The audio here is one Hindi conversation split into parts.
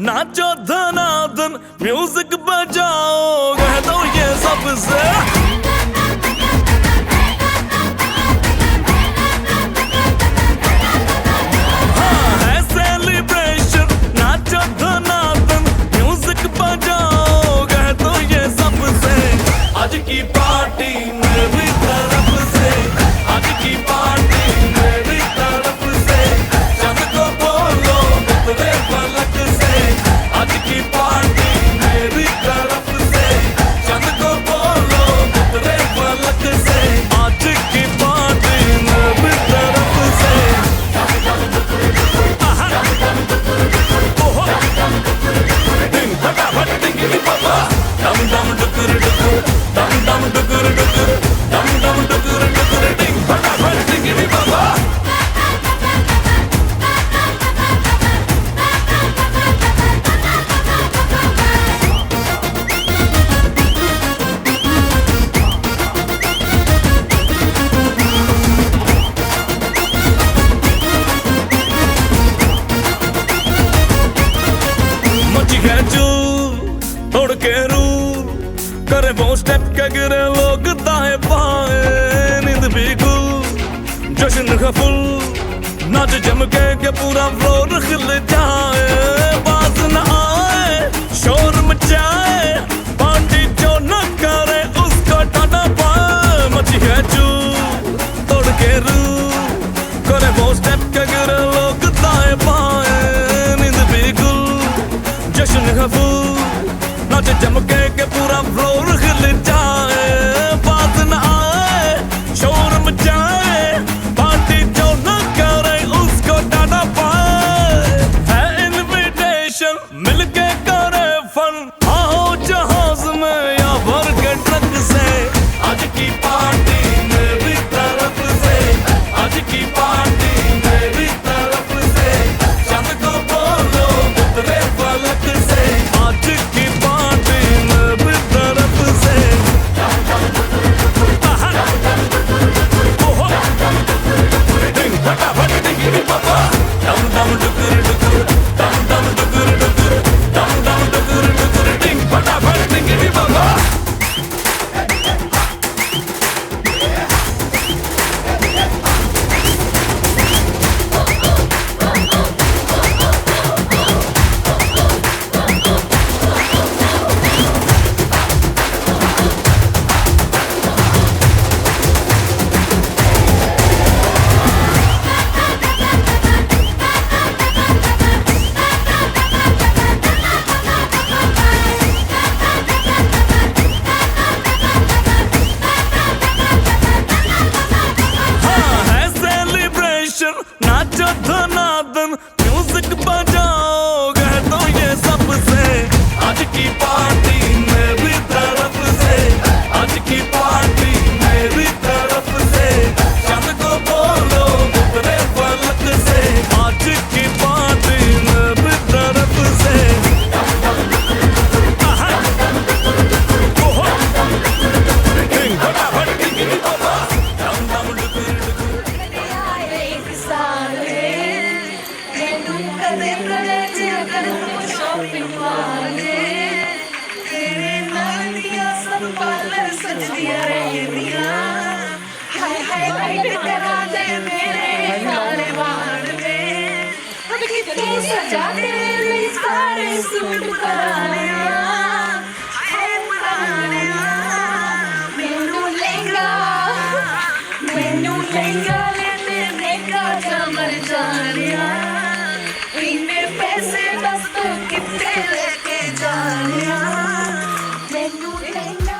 नाचो धनाधन म्यूजिक बजाओ कह दो ये सबसे हाँ है सेलिब्रेशन नाचो धनाधन म्यूजिक बजाओ कह दो ये सबसे आज की पार्टी मेरी तरफ से आज की पार्टी मेरी तरफ से चंद को बोलो उतरे पलक से आज की पार्टी मेरी तरफ से चंद को बोलो उतरे पलक से आज की पार्टी मेरी तरफ से दिन फटाफट टिंगी पापा दम दम डुकुर डुकुर दम दम डुकुर डुकुर दम दम डुकुर डुकुर दिन फटाफट टिंगी पापा तोड़ के रूल करे वो स्टेप के गिरे लोग दाएं बाएं नींद भी गुल जश्न का फुल नाच जम के पूरा फ्लोर खिल जाए बाज न आए शोर मचाए पार्टी जो न करे उसको टाटा पाए मची है चूल तोड़ के रूल करे वो स्टेप के गिरे लोग दाएं बाएं नींद भी गुल जश्न का फुल नाच जमके के पूरा फ्लोर खिल जाए बात न आए शोर मचाए पार्टी जो न करे उसको टाटा पाए है इनविटेशन मिलके करे फन आओ जहाज में या भर के ट्रक से आज की पार्टी मेरी तरफ से आज की पार्टी मेरी तरफ से चंद को बोलो उतरे पलक से आज की नाचो धनाधन म्यूजिक बजाओ कह दो ये सबसे आज की पार्टी मेरी तरफ से आज की पार्टी मेरी तरफ से चंद को बोलो उतरे पलक से आज की पार्टी मेरी तरफ से सजाते सारे सूट कराया मैनू लहंगा लेने का जमर जानिया इन्ने पैसे दस तो कितने लेके जानिया मैनू लहंगा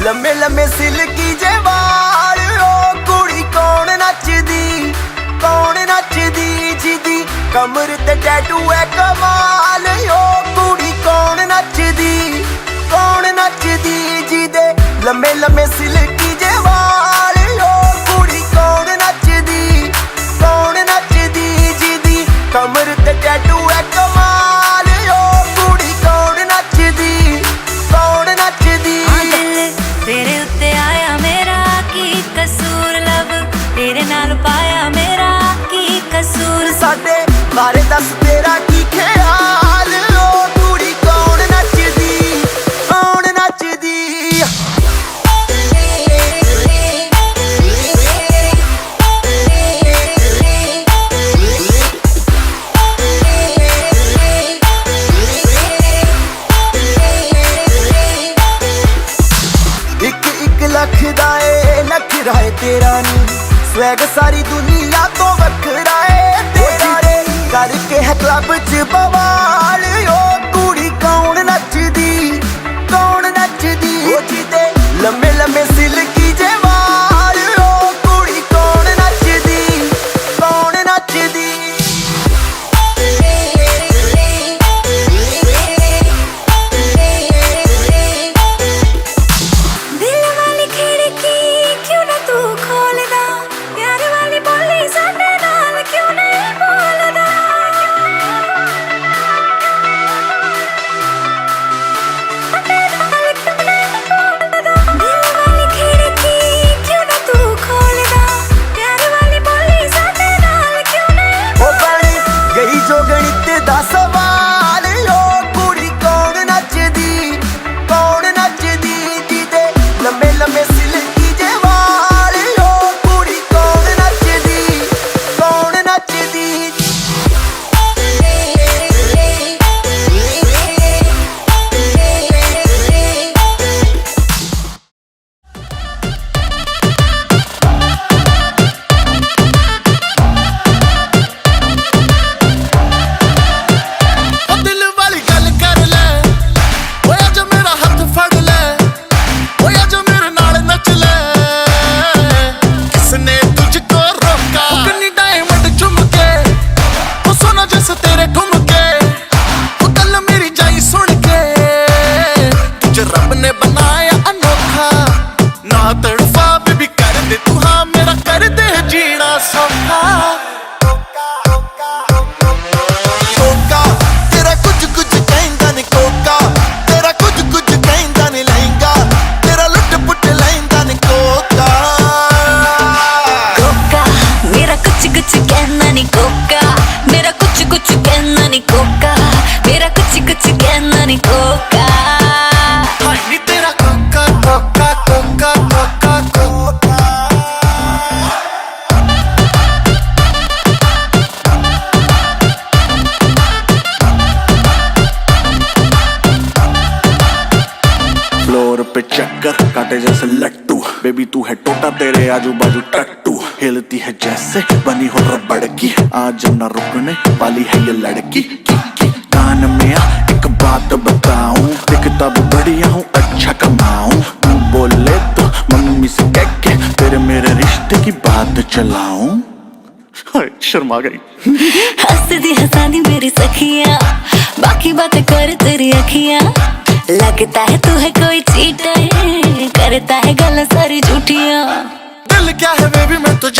लम्मे लम्मे सिल्की जे वाल ओ कुड़ी कौन नचदी कमर ते टैटू है कमाल ओ कुड़ी कौन नचदी जिदे लम्मे लम्मे सिल्की जे वाल ओ कुड़ी कौन नचदी जिदी कमर ते टैटू है कमाल ओ कुड़ी कौन नचदी दिल तेरे उत्ते आया मेरा की कसूर लब तेरे नाल पाया मेरा की कसूर साडे बारे दस तेरा की ख्याल ओ कुड़ी कौन नचदी एक लख दा नखरा है तेरा नी स्वैग सारी दुनिया तो वखरा है तेरा रे करके है क्लब च बवाल ओ कुड़ी कौन नचदी ओ जिदे लम्मे लम्मे सिल्की जे वाल ओ कुड़ी कौन नचदी दिल वाली खिड़की क्यों ना तू खोलदा प्यार वाली बोली साडे नाल क्यों नहीं बोलदा दिल वाली खिड़की क्यों ना तू खोलदा प्यार वाली बोली साडे नाल क्यों नहीं ओ बनी गई जो गणित दा सवाल ओ कुड़ी कौन नचदी जिदे लम्मे लम्मे सिल्की जे वाल ओ कुड़ी कौन नचदी ओ दिल वाली गल कर ले ओए आज मेरा हाथ फड़ ले ओए आज मेरे नाल नच ले किसने तुझको रोका ओ कन्नी डायमंड चुमके ओ सोना जैसे तेरे ठुमके ओ गल मेरी जाई सुन के तुझे रब ने बनाया अनोखा ना तड़फा बेबी कर दे तू हाँ मेरा कर दे जीना सौखा कोका तेरा कुछ कहंदा नहीं कोका तेरा कुछ कहंदा नहीं लहंगा तेरा लुट पुट लहंदा नहीं कोका कोका मेरा कुछ कहना नहीं कोका मेरा कुछ कहना नहीं कोका मेरा कुछ कहना नहीं कोका हाय नी तेरा Coca Coca Coca Coca Coca floor पे चक्कर काटे जैसे लट्टू बेबी तू है टोटा तेरे आजू बाजू टट्टू हिलती है जैसे बनी हो रबड़ की आज न रुकने वाली है ये लड़की की कान में आ एक बात बताऊं दिखता भी बढ़िया हूँ अच्छा कमाऊं तू बोले तो मम्मी से कह के तेरे मेरे रिश्ते की बात चलाऊं हाय शर्मा गई हंसदी हंसानी मेरी सखियां बाकी बातें कर तेरी अखियां लगता है तू है कोई चीटर करता है गल्ला सारी झूठियां दिल क्या है बेबी मैं तो